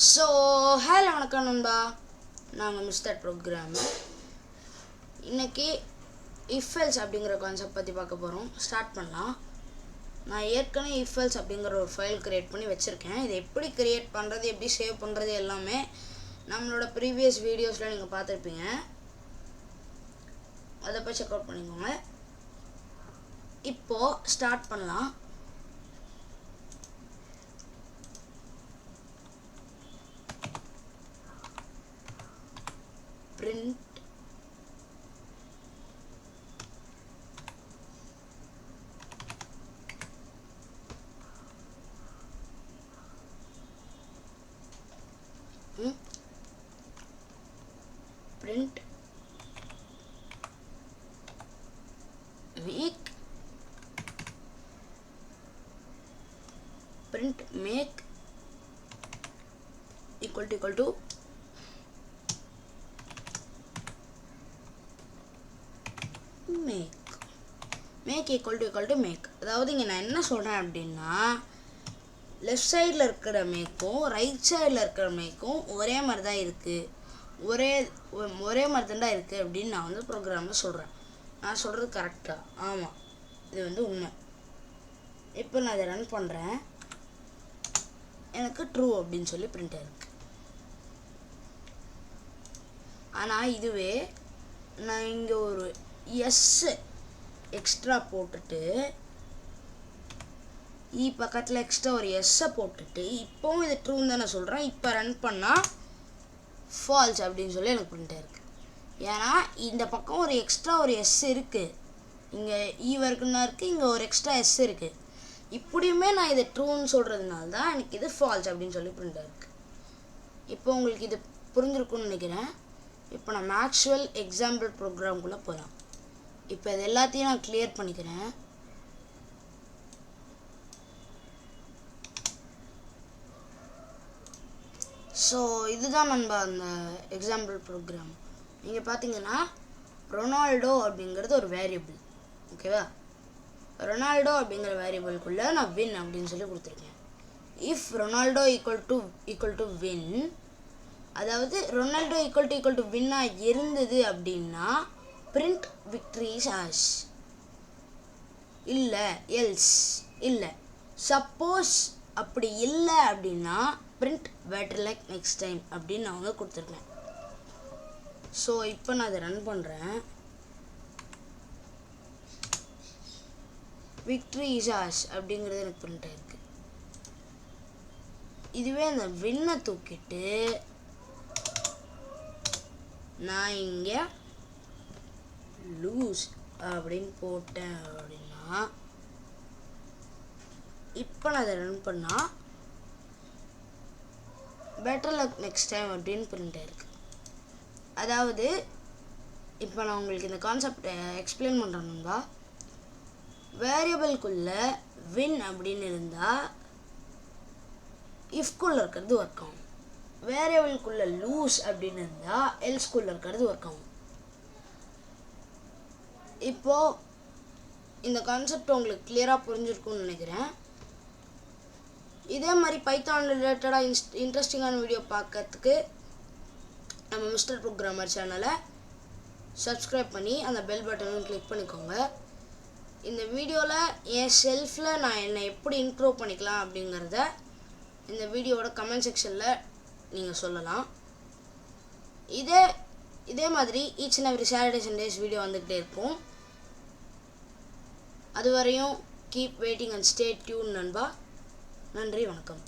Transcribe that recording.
So hello வணக்கம் நண்பா, நாங்கள் மிஸ்டர் ப்ரோக்ராமு. இன்றைக்கி இஃபெல்ஸ் அப்படிங்கிற கான்செப்ட் பற்றி பார்க்க போகிறோம். ஸ்டார்ட் பண்ணலாம். நான் ஏற்கனவே இஃபெல்ஸ் அப்படிங்கிற ஒரு ஃபைல் க்ரியேட் பண்ணி வச்சுருக்கேன். இதை எப்படி க்ரியேட் பண்ணுறது, எப்படி சேவ் பண்ணுறது எல்லாமே நம்மளோட ப்ரீவியஸ் வீடியோஸில் நீங்கள் பார்த்துருப்பீங்க. அதை போய் செக் அவுட் பண்ணிக்கோங்க. இப்போது ஸ்டார்ட் பண்ணலாம். print print week, print make equal to make equal to make. அதாவது இங்கே நான் என்ன சொல்கிறேன் அப்படின்னா, லெஃப்ட் சைடில் இருக்கிற மேக்கும் ரைட் சைடில் இருக்கிற மேக்கும் ஒரே மாதிரி தான் இருக்குது, ஒரே மாதிரி தான் இருக்குது அப்படின்னு நான் வந்து ப்ரோக்ராமில் சொல்கிறேன். நான் சொல்கிறது கரெக்டாக? ஆமாம், இது வந்து உண்மை. இப்போ நான் இதை ரன் பண்ணுறேன். எனக்கு ட்ரூ அப்படின்னு சொல்லி பிரிண்ட் ஆயிருக்கு. ஆனால் இதுவே நான் இங்கே ஒரு எஸ் எக்ஸ்ட்ரா போட்டுட்டு பக்கத்தில் எக்ஸ்ட்ரா ஒரு எஸ்ஸை போட்டுட்டு இப்போவும் இது ட்ரூன்னு தான் நான் சொல்கிறேன். இப்போ ரன் பண்ணால் ஃபால்ஸ் அப்படின்னு சொல்லி எனக்கு பிரிண்ட் ஆயிருக்கு. ஏன்னா இந்த பக்கம் ஒரு எக்ஸ்ட்ரா ஒரு எஸ் இருக்குது, இங்கே வரைக்கும் தான் இருக்குது, இங்கே ஒரு எக்ஸ்ட்ரா எஸ் இருக்குது. இப்படியுமே நான் இதை ட்ரூன்னு சொல்கிறதுனால தான் எனக்கு இது ஃபால்ஸ் அப்படின்னு சொல்லி பிரிண்ட் ஆயிருக்கு. இப்போ உங்களுக்கு இது புரிஞ்சிருக்குன்னு நினைக்கிறேன். இப்போ நம்ம ஆக்சுவல் எக்ஸாம்பிள் ப்ரோக்ராம்குள்ளே போகலாம். இப்போ இது எல்லாத்தையும் நான் கிளியர் பண்ணிக்கிறேன். ஸோ இதுதான் நண்பா அந்த எக்ஸாம்பிள் ப்ரோக்ராம். நீங்கள் பார்த்தீங்கன்னா ரொனால்டோ அப்படிங்கிறது ஒரு வேரியபிள், ஓகேவா? ரொனால்டோ அப்படிங்கிற வேரியபிள்குள்ளே நான் வின் அப்படின்னு சொல்லி கொடுத்துருக்கேன். If Ronaldo equal to win, அதாவது ரொனால்டோ ஈக்குவல் டு வின்னாக இருந்தது அப்படின்னா print victory is as, இல்லை எல்ஸ் இல்லை. சப்போஸ் அப்படி இல்லை அப்படின்னா print better luck next time அப்படின்னு நான் வந்து கொடுத்துருக்கேன். ஸோ இப்போ நான் அதை ரன் பண்ணுறேன். victory is as அப்படிங்கிறது எனக்கு பிரிண்ட் ஆயிருக்கு. இதுவே அந்த வின்னை தூக்கிட்டு நான் இங்கே லூஸ் அப்படின்னு போட்டேன் அப்படின்னா, இப்போ நான் அதை ரன் பண்ணால் பெட்டர் லக் நெக்ஸ்ட் டைம் அப்படின்னு பிரிண்ட் ஆயிருக்கு. அதாவது இப்போ நான் உங்களுக்கு இந்த கான்செப்ட் எக்ஸ்பிளைன் பண்ணுறேன்னா, வேரியபிள்குள்ளே வின் அப்படின்னு இருந்தால் இஃப்குள்ளே இருக்கிறது ஒர்க் ஆகும், வேரியபிள்குள்ளே லூஸ் அப்படின்னு இருந்தால் எல்ஸ்குள்ளே இருக்கிறது ஒர்க் ஆகும். இப்போது இந்த கான்செப்ட் உங்களுக்கு கிளியராக புரிஞ்சிருக்கும்னு நினைக்கிறேன். இதே மாதிரி பைத்தான் ரிலேட்டடாக இன்ட்ரெஸ்டிங்கான வீடியோ பார்க்கறதுக்கு நம்ம மிஸ்டர் ப்ரோக்ராமர் சேனலை சப்ஸ்கிரைப் பண்ணி அந்த பெல் பட்டனும் கிளிக் பண்ணிக்கோங்க. இந்த வீடியோவில் என் செல்ஃபில் நான் என்னை எப்படி இம்ப்ரூவ் பண்ணிக்கலாம் அப்படிங்கிறத இந்த வீடியோவோட கமெண்ட் செக்ஷனில் நீங்கள் சொல்லலாம். இதே மாதிரி each and every Saturday Sundays video வந்துக்கிட்டே இருக்கும். அதுவரையும் keep waiting and stay tune நண்பா. நன்றி, வணக்கம்.